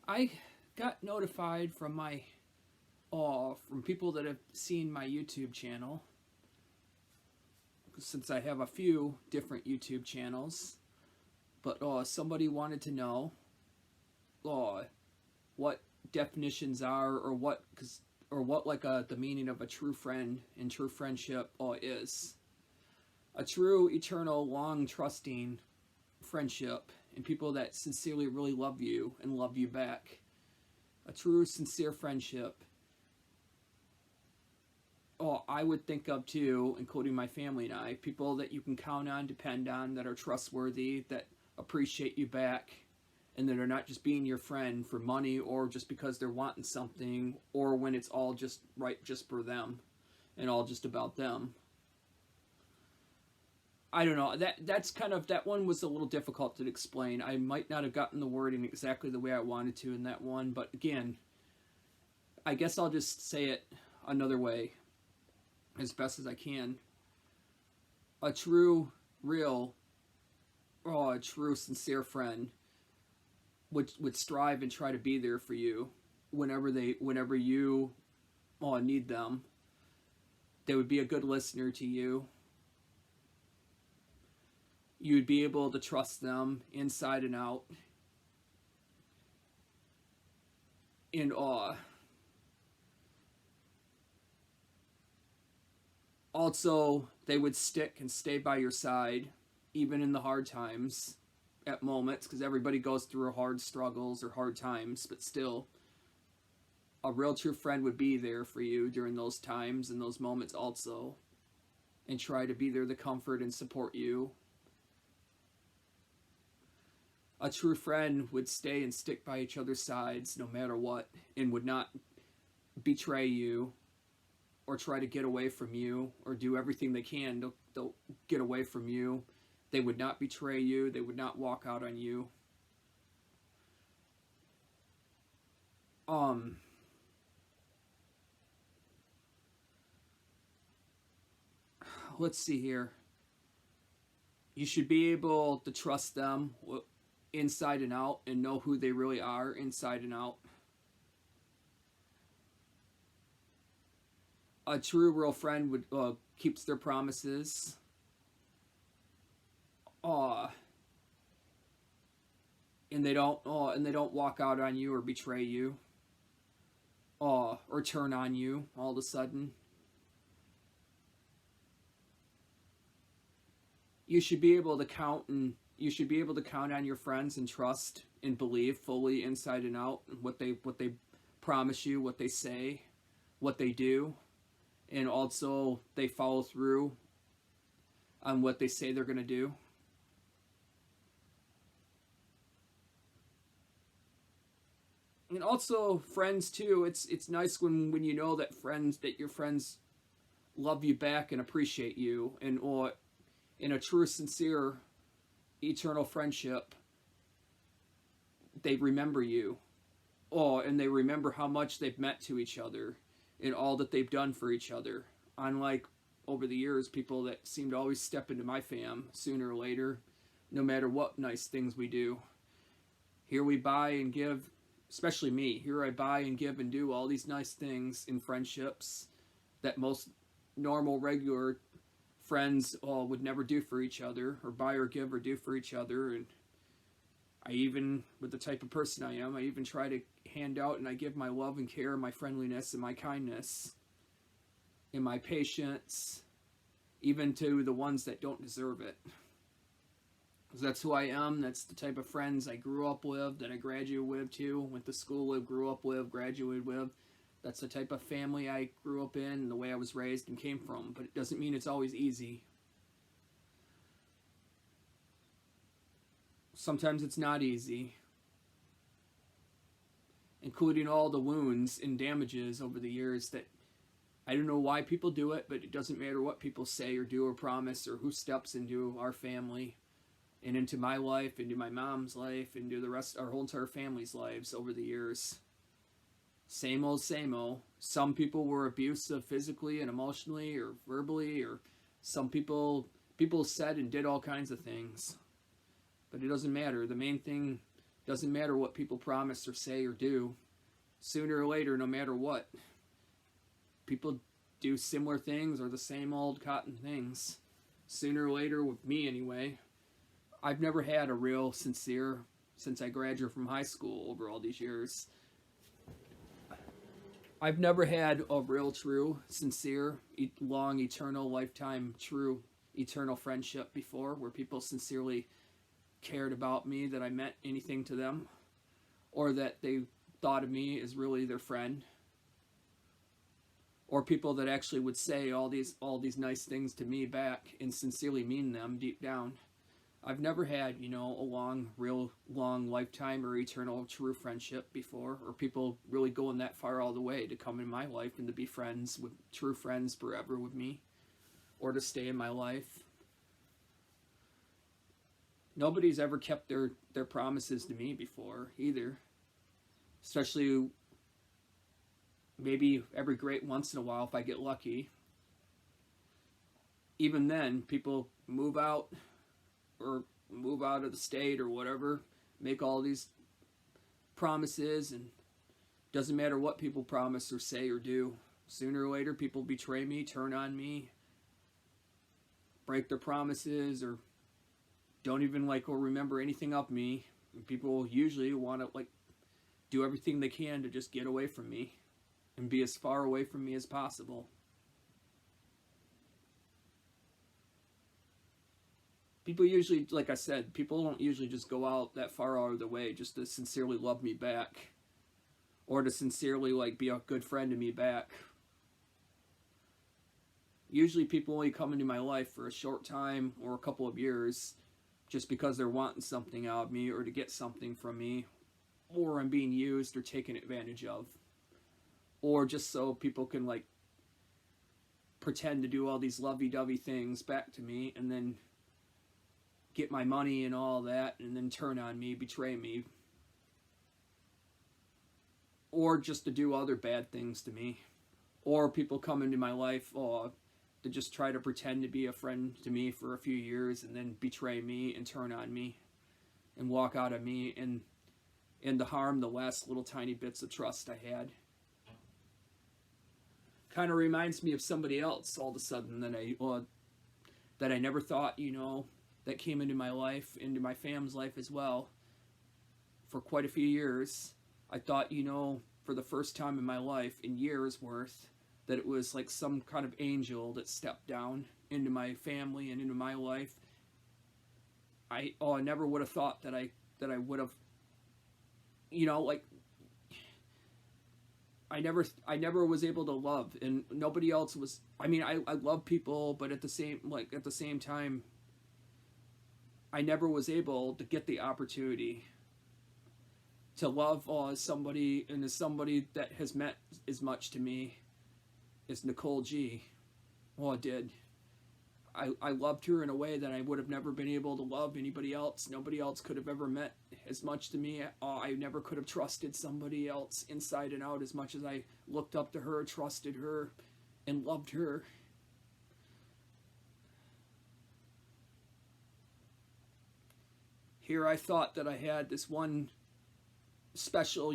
I got notified from from people that have seen my YouTube channel, since I have a few different YouTube channels. But somebody wanted to know uh, what definitions are, or what like the meaning of a true friend and true friendship is. A true, eternal, long, trusting friendship, and people that sincerely really love you and love you back. A true, sincere friendship. I would think of too, including my family and I, people that you can count on, depend on, that are trustworthy, that appreciate you back, and that are not just being your friend for money or just because they're wanting something, or when it's all just right just for them and all just about them. I don't know. That one was a little difficult to explain. I might not have gotten the wording exactly the way I wanted to in that one, but again, I guess I'll just say it another way as best as I can. A true, real, a true, sincere friend would strive and try to be there for you whenever you need them. They would be a good listener to you. You'd be able to trust them inside and out. In awe. Also, they would stick and stay by your side, even in the hard times, at moments, because everybody goes through hard struggles or hard times, but still, a real true friend would be there for you during those times and those moments also, and try to be there to comfort and support you. A true friend would stay and stick by each other's sides no matter what, and would not betray you or try to get away from you, or do everything they can to get away from you. They would not betray you. They would not walk out on you. Let's see here. You should be able to trust them inside and out, and know who they really are inside and out. A true, real friend would keeps their promises. Uh, and they don't walk out on you or betray you. Or turn on you all of a sudden. You should be able to count on your friends and trust and believe fully inside and out what they promise you, what they say, what they do, and also they follow through on what they say they're going to do. And also friends too. It's nice when you know that your friends love you back and appreciate you, and or in a true, sincere, eternal friendship, they remember you. And they remember how much they've meant to each other and all that they've done for each other. Unlike over the years, people that seem to always step into my fam sooner or later, no matter what nice things we do. Here we buy and give, especially me. Here I buy and give and do all these nice things in friendships that most normal, regular friends would never do for each other, or buy or give or do for each other. And I even, with the type of person I am, I even try to hand out and I give my love and care, my friendliness and my kindness and my patience, even to the ones that don't deserve it. Because that's who I am. That's the type of friends I grew up with, that I graduated with too, went to school with, grew up with, graduated with. That's the type of family I grew up in and the way I was raised and came from. But it doesn't mean it's always easy. Sometimes it's not easy. Including all the wounds and damages over the years that I don't know why people do it, but it doesn't matter what people say or do or promise, or who steps into our family and into my life, into my mom's life, into the rest, our whole entire family's lives over the years. Same old, same old. Some people were abusive physically and emotionally or verbally, or some people said and did all kinds of things. But it doesn't matter. The main thing Doesn't matter what people promise or say or do. Sooner or later, no matter what, people do similar things or the same old cotton things. Sooner or later, with me anyway, I've never had a real sincere, since I graduated from high school over all these years, I've never had a real, true, sincere, long, eternal, lifetime, true, eternal friendship before where people sincerely cared about me, that I meant anything to them, or that they thought of me as really their friend, or people that actually would say all these nice things to me back and sincerely mean them deep down. I've never had, a long, real long lifetime or eternal true friendship before, or people really going that far all the way to come in my life and to be friends with true friends forever with me, or to stay in my life. Nobody's ever kept their promises to me before either. Especially maybe every great once in a while if I get lucky. Even then, people move out or move out of the state or whatever, make all these promises, and doesn't matter what people promise or say or do. Sooner or later, people betray me, turn on me, break their promises, or don't even or remember anything of me. And people usually want to do everything they can to just get away from me and be as far away from me as possible. People usually, like I said, people don't usually just go out that far out of their way just to sincerely love me back, or to sincerely be a good friend to me back. Usually people only come into my life for a short time or a couple of years just because they're wanting something out of me or to get something from me, or I'm being used or taken advantage of, or just so people can pretend to do all these lovey-dovey things back to me and then get my money and all that and then turn on me, betray me, or just to do other bad things to me. Or people come into my life to just try to pretend to be a friend to me for a few years and then betray me and turn on me and walk out of me and to harm the last little tiny bits of trust I had. Kind of reminds me of somebody else all of a sudden that I never thought, that came into my life, into my family's life as well, for quite a few years. I thought, for the first time in my life, in years worth, that it was like some kind of angel that stepped down into my family and into my life. I never would have thought that I would have, I never was able to love, and nobody else was. I mean, I love people, but at the same time, I never was able to get the opportunity to love somebody, and as somebody that has meant as much to me as Nicole G. Did. I loved her in a way that I would have never been able to love anybody else. Nobody else could have ever meant as much to me. I never could have trusted somebody else inside and out as much as I looked up to her, trusted her, and loved her. Here I thought that I had this one special,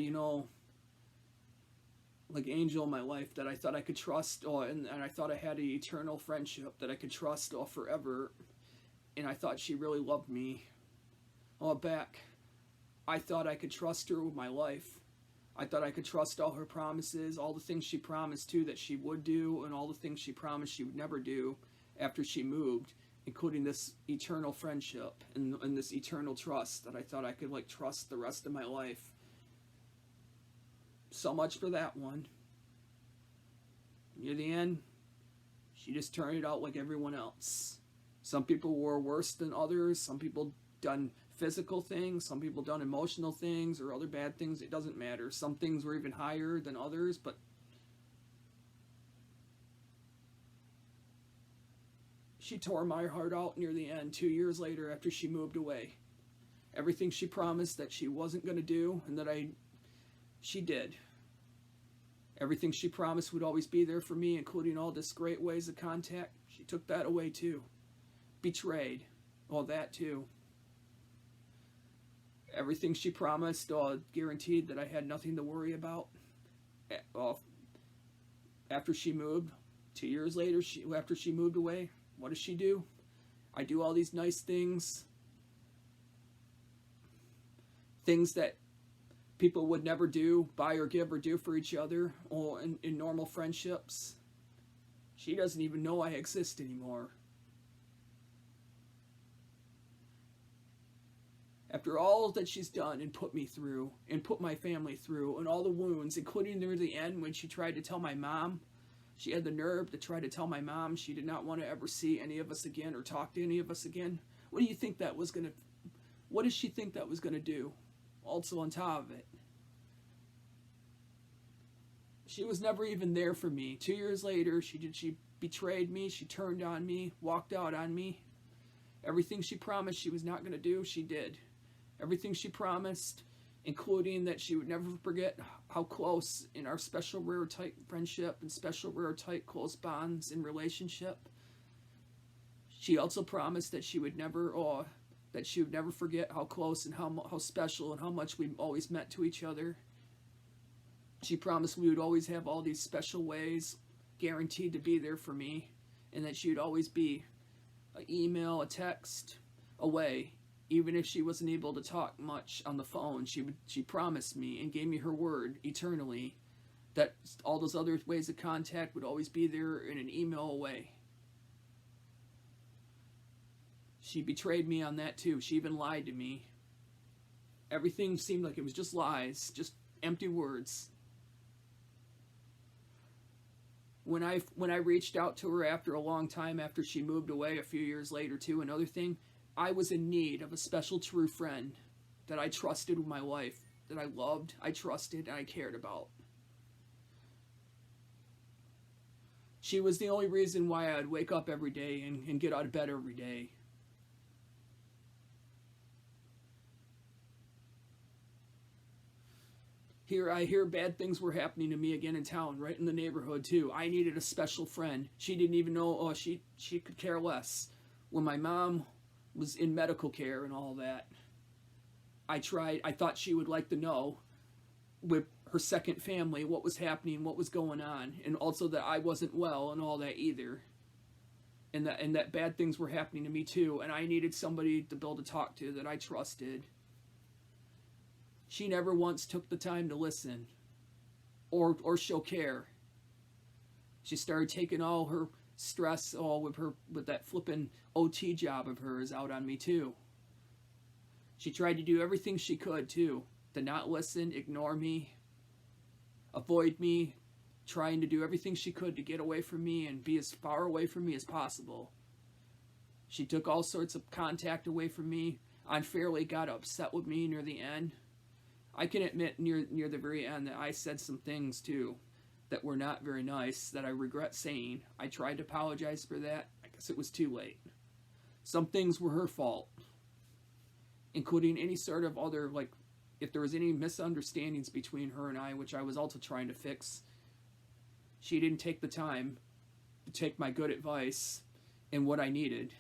angel in my life that I thought I could trust, and I thought I had an eternal friendship that I could trust forever, and I thought she really loved me back. I thought I could trust her with my life. I thought I could trust all her promises, all the things she promised too that she would do, and all the things she promised she would never do after she moved, including this eternal friendship and this eternal trust that I thought I could trust the rest of my life. So much for that one. Near the end, she just turned it out like everyone else. Some people were worse than others. Some people done physical things. Some people done emotional things or other bad things. It doesn't matter. Some things were even higher than others, but she tore my heart out near the end 2 years later after she moved away. Everything she promised that she wasn't going to do and that she did. Everything she promised would always be there for me, including all this great ways of contact. She took that away too. Betrayed. All that too. Everything she promised, guaranteed that I had nothing to worry about. Uh, After she moved, 2 years later, after she moved away, what does she do? I do all these nice things, things that people would never do, buy or give or do for each other, or in normal friendships. She doesn't even know I exist anymore. After all that she's done and put me through, and put my family through, and all the wounds, including near the end when she tried to tell my mom, she had the nerve to try to tell my mom she did not want to ever see any of us again or talk to any of us again. What do you think that was going to, what does she think that was going to do? Also on top of it, she was never even there for me. 2 years later, she betrayed me, she turned on me, walked out on me. Everything she promised she was not going to do, she did. Everything she promised, including that she would never forget how close in our special rare tight friendship and special rare tight close bonds in relationship. She also promised that she would never forget how close and how special and how much we always meant to each other. She promised we would always have all these special ways guaranteed to be there for me, and that she would always be an email, a text away. Even if she wasn't able to talk much on the phone, she promised me and gave me her word eternally that all those other ways of contact would always be there in an email away. She betrayed me on that too. She even lied to me. Everything seemed like it was just lies, just empty words. When I reached out to her after a long time, after she moved away a few years later too, another thing, I was in need of a special true friend that I trusted with my life, that I loved, I trusted, and I cared about. She was the only reason why I'd wake up every day and get out of bed every day. I hear bad things were happening to me again in town, right in the neighborhood too. I needed a special friend. She didn't even know, she could care less. When my mom was in medical care and all that, I thought she would like to know with her second family what was happening, what was going on, and also that I wasn't well and all that either. And that bad things were happening to me too, and I needed somebody to be able to talk to that I trusted. She never once took the time to listen or show care. She started taking all her stress with that flippin' OT job of hers out on me too. She tried to do everything she could too, to not listen, ignore me, avoid me, trying to do everything she could to get away from me and be as far away from me as possible. She took all sorts of contact away from me, unfairly got upset with me near the end. I can admit near the very end that I said some things too that were not very nice that I regret saying. I tried to apologize for that. I guess it was too late. Some things were her fault, including any sort of other, like, if there was any misunderstandings between her and I, which I was also trying to fix. She didn't take the time to take my good advice and what I needed.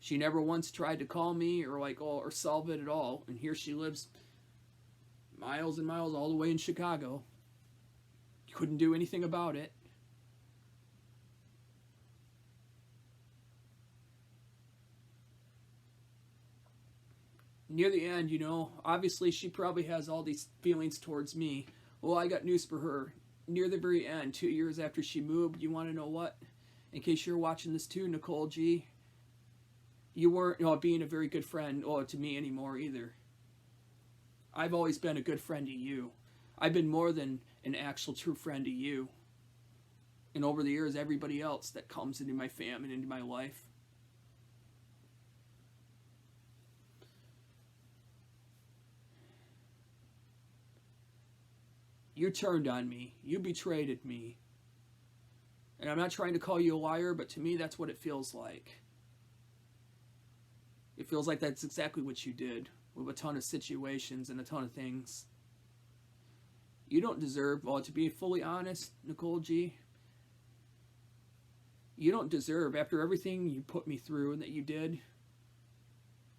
She never once tried to call me or solve it at all. And here she lives miles and miles all the way in Chicago. Couldn't do anything about it. Near the end, obviously she probably has all these feelings towards me. Well, I got news for her. Near the very end, 2 years after she moved, you want to know what? In case you're watching this too, Nicole G., you weren't being a very good friend to me anymore either. I've always been a good friend to you. I've been more than an actual true friend to you. And over the years, everybody else that comes into my family and into my life. You turned on me. You betrayed me. And I'm not trying to call you a liar, but to me, that's what it feels like. It feels like that's exactly what you did with a ton of situations and a ton of things. You don't deserve, to be fully honest, Nicole G., you don't deserve, after everything you put me through and that you did,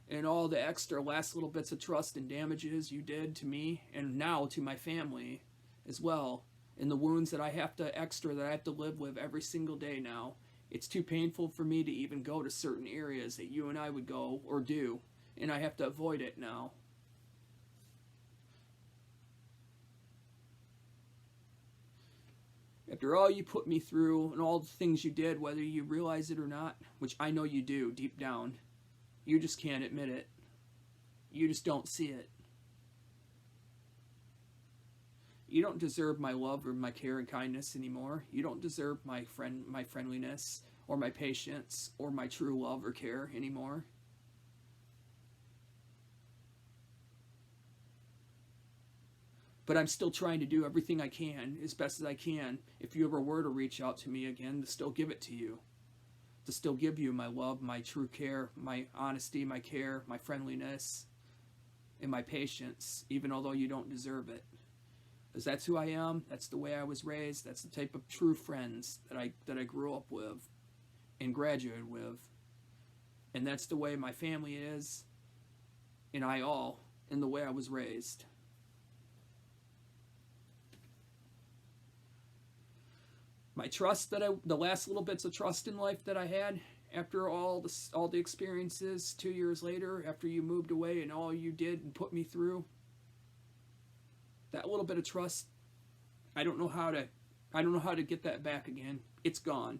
and all the extra last little bits of trust and damages you did to me and now to my family as well, and the wounds that I have to live with every single day now. It's too painful for me to even go to certain areas that you and I would go or do, and I have to avoid it now. After all you put me through and all the things you did, whether you realize it or not, which I know you do deep down, you just can't admit it. You just don't see it. You don't deserve my love or my care and kindness anymore. You don't deserve my friendliness or my patience or my true love or care anymore. But I'm still trying to do everything I can, as best as I can, if you ever were to reach out to me again, to still give it to you. To still give you my love, my true care, my honesty, my care, my friendliness, and my patience, even although you don't deserve it. Because that's who I am, that's the way I was raised, that's the type of true friends that I grew up with and graduated with. And that's the way my family is, and I all, in the way I was raised. My trust the last little bits of trust in life that I had after all the experiences 2 years later, after you moved away and all you did and put me through, that little bit of trust, I don't know how to get that back again. It's gone.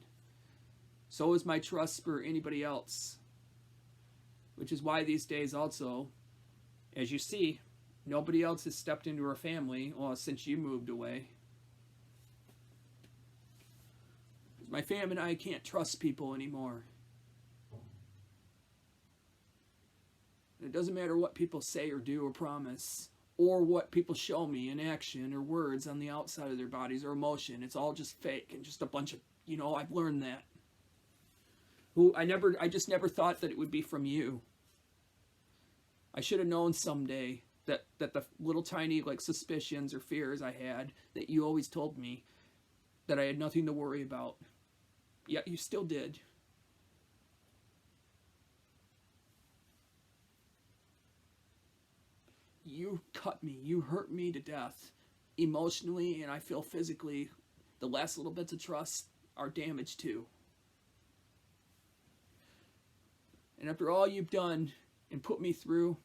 So is my trust for anybody else, which is why these days also, as you see, nobody else has stepped into our family since you moved away. My family and I can't trust people anymore. It doesn't matter what people say or do or promise, or what people show me in action or words on the outside of their bodies or emotion. It's all just fake and just a bunch of, I've learned that. I just never thought that it would be from you. I should have known someday that the little tiny suspicions or fears I had, that you always told me that I had nothing to worry about. Yet you still did. You cut me. You hurt me to death. Emotionally, and I feel physically, the last little bits of trust are damaged too. And after all you've done and put me through,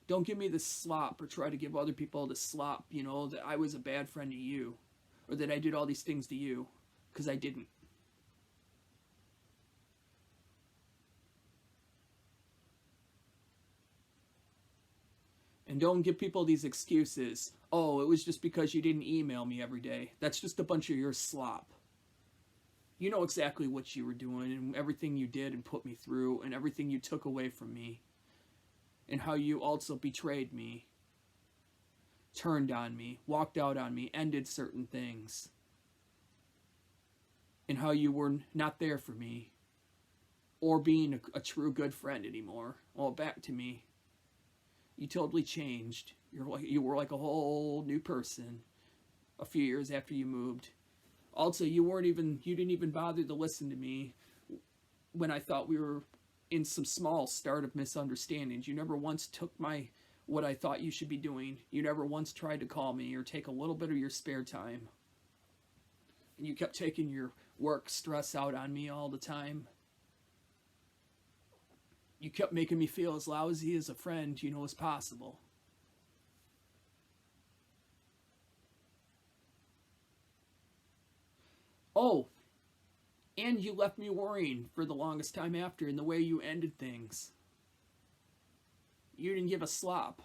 don't give me the slop or try to give other people the slop, that I was a bad friend to you, or that I did all these things to you, because I didn't. And don't give people these excuses. Oh, it was just because you didn't email me every day. That's just a bunch of your slop. You know exactly what you were doing and everything you did and put me through and everything you took away from me. And how you also betrayed me, turned on me, walked out on me, ended certain things. And how you were not there for me or being a true good friend anymore. All back to me. You totally changed. You were like a whole new person a few years after you moved. Also, you didn't even bother to listen to me when I thought we were in some small start of misunderstandings. You never once took what I thought you should be doing. You never once tried to call me or take a little bit of your spare time. And you kept taking your work stress out on me all the time. You kept making me feel as lousy as a friend, as possible. Oh, and you left me worrying for the longest time after in the way you ended things. You didn't give a slop.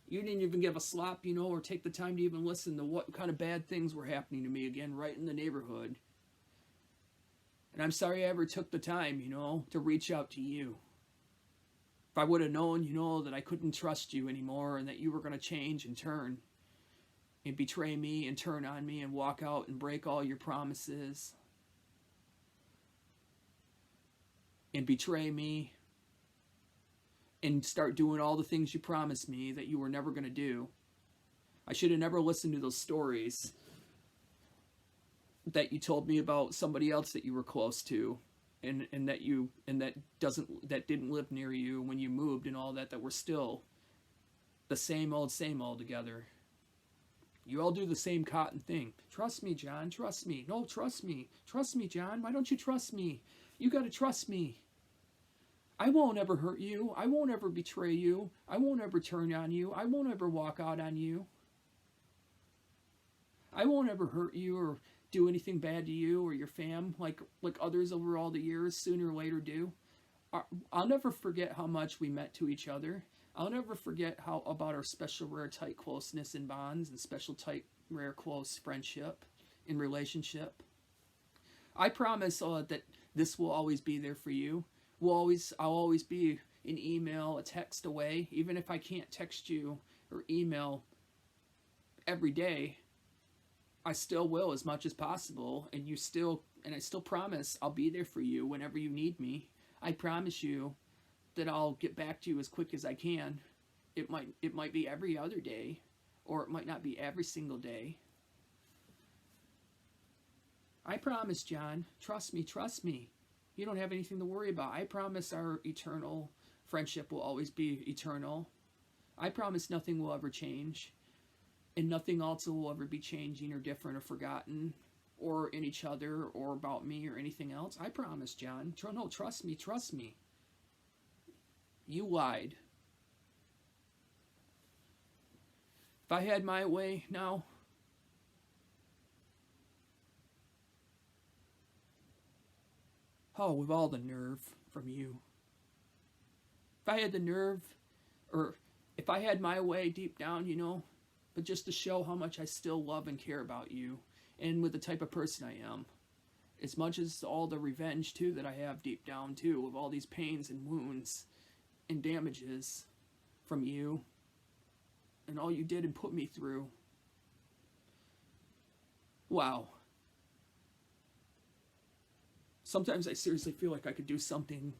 You didn't even give a slop, or take the time to even listen to what kind of bad things were happening to me again right in the neighborhood. And I'm sorry I ever took the time, to reach out to you. If I would have known, that I couldn't trust you anymore and that you were going to change and turn and betray me and turn on me and walk out and break all your promises and betray me and start doing all the things you promised me that you were never going to do. I should have never listened to those stories that you told me about somebody else that you were close to and that you and that didn't live near you when you moved and all that, that we're still the same old together. You all do the same cotton thing. Trust me, John. Trust me. No, trust me. Trust me, John. Why don't you trust me? You gotta trust me. I won't ever hurt you. I won't ever betray you. I won't ever turn on you. I won't ever walk out on you. I won't ever hurt you or do anything bad to you or your fam like others over all the years sooner or later do. I'll never forget how much we meant to each other. I'll never forget how about our special, rare, tight closeness and bonds and special, tight, rare, close friendship and relationship. I promise that this will always be there for you. I'll always be an email, a text away. Even if I can't text you or email every day, I still will as much as possible. And I still promise I'll be there for you whenever you need me. I promise you that I'll get back to you as quick as I can. It might be every other day, or it might not be every single day. I promise, John. Trust me, trust me. You don't have anything to worry about. I promise our eternal friendship will always be eternal. I promise nothing will ever change. And nothing else will ever be changing or different or forgotten or in each other or about me or anything else. I promise, John. No, trust me, trust me. You lied. If I had my way now, oh, with all the nerve from you. If I had the nerve, or if I had my way deep down, but just to show how much I still love and care about you, and with the type of person I am. As much as all the revenge, too, that I have deep down, too, of all these pains and wounds and damages from you, and all you did and put me through. Wow. Sometimes I seriously feel like I could do something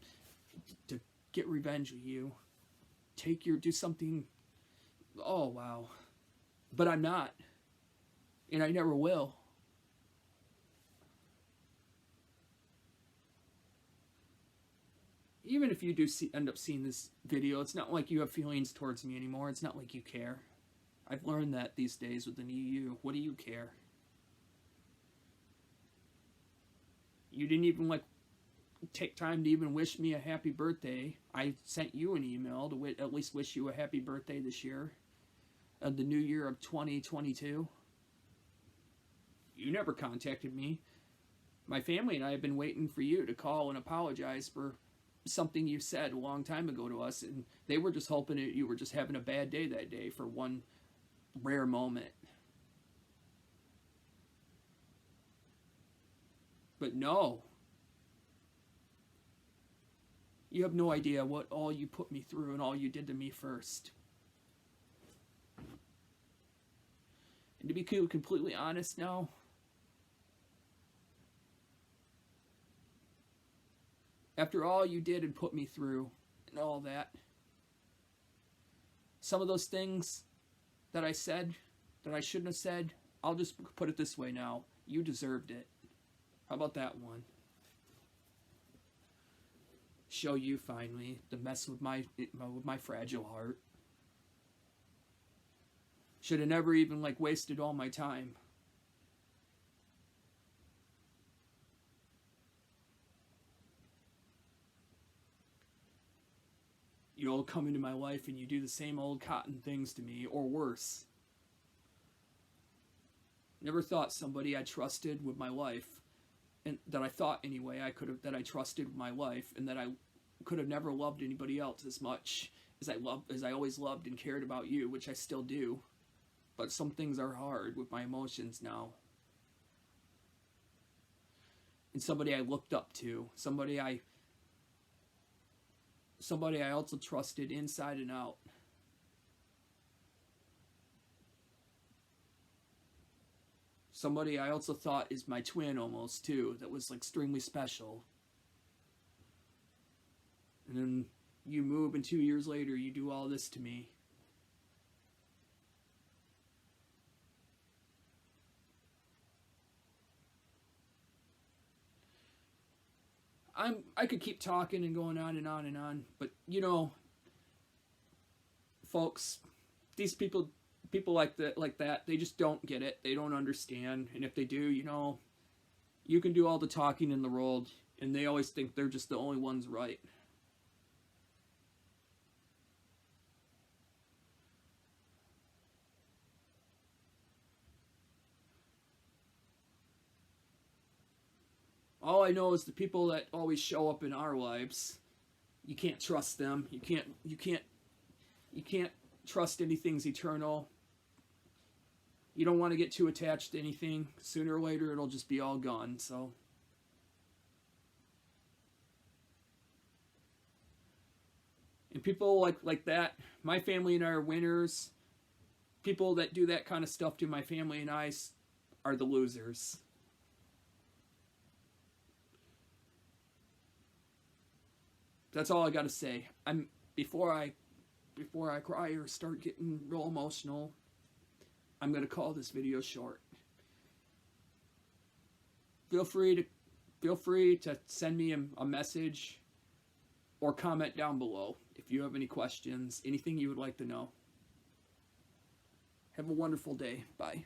to get revenge with you. Do something. Oh, wow. But I'm not. And I never will. Even if you do end up seeing this video, it's not like you have feelings towards me anymore. It's not like you care. I've learned that these days with the new you. What do you care? You didn't even take time to even wish me a happy birthday. I sent you an email to at least wish you a happy birthday this year. Of the new year of 2022. You never contacted me. My family and I have been waiting for you to call and apologize for something you said a long time ago to us, and they were just hoping that you were just having a bad day that day for one rare moment. But no. You have no idea what all you put me through and all you did to me first. And to be completely honest now, after all you did and put me through and all that, some of those things that I said that I shouldn't have said, I'll just put it this way now. You deserved it. How about that one? Show you finally the mess with my fragile heart. Should have never even wasted all my time. You all come into my life and you do the same old cotton things to me, or worse. Never thought somebody I trusted with my life, and that I thought anyway that I trusted with my life, and that I could have never loved anybody else as much as I always loved and cared about you, which I still do. But some things are hard with my emotions now. And somebody I looked up to, somebody I also trusted inside and out. Somebody I also thought is my twin almost too, that was extremely special. And then you move and 2 years later you do all this to me. I could keep talking and going on and on and on, but you know, folks, these people like that, they just don't get it. They don't understand, and if they do, you know, you can do all the talking in the world, and they always think they're just the only ones right. All I know is the people that always show up in our lives, you can't trust them. You can't trust anything's eternal. You don't want to get too attached to anything. Sooner or later, it'll just be all gone. So, and people like that, my family and I are winners. People that do that kind of stuff to my family and I are the losers. That's all I got to say. I'm before I cry or start getting real emotional, I'm gonna call this video short. Feel free to send me a message or comment down below if you have any questions, anything you would like to know. Have a wonderful day. Bye.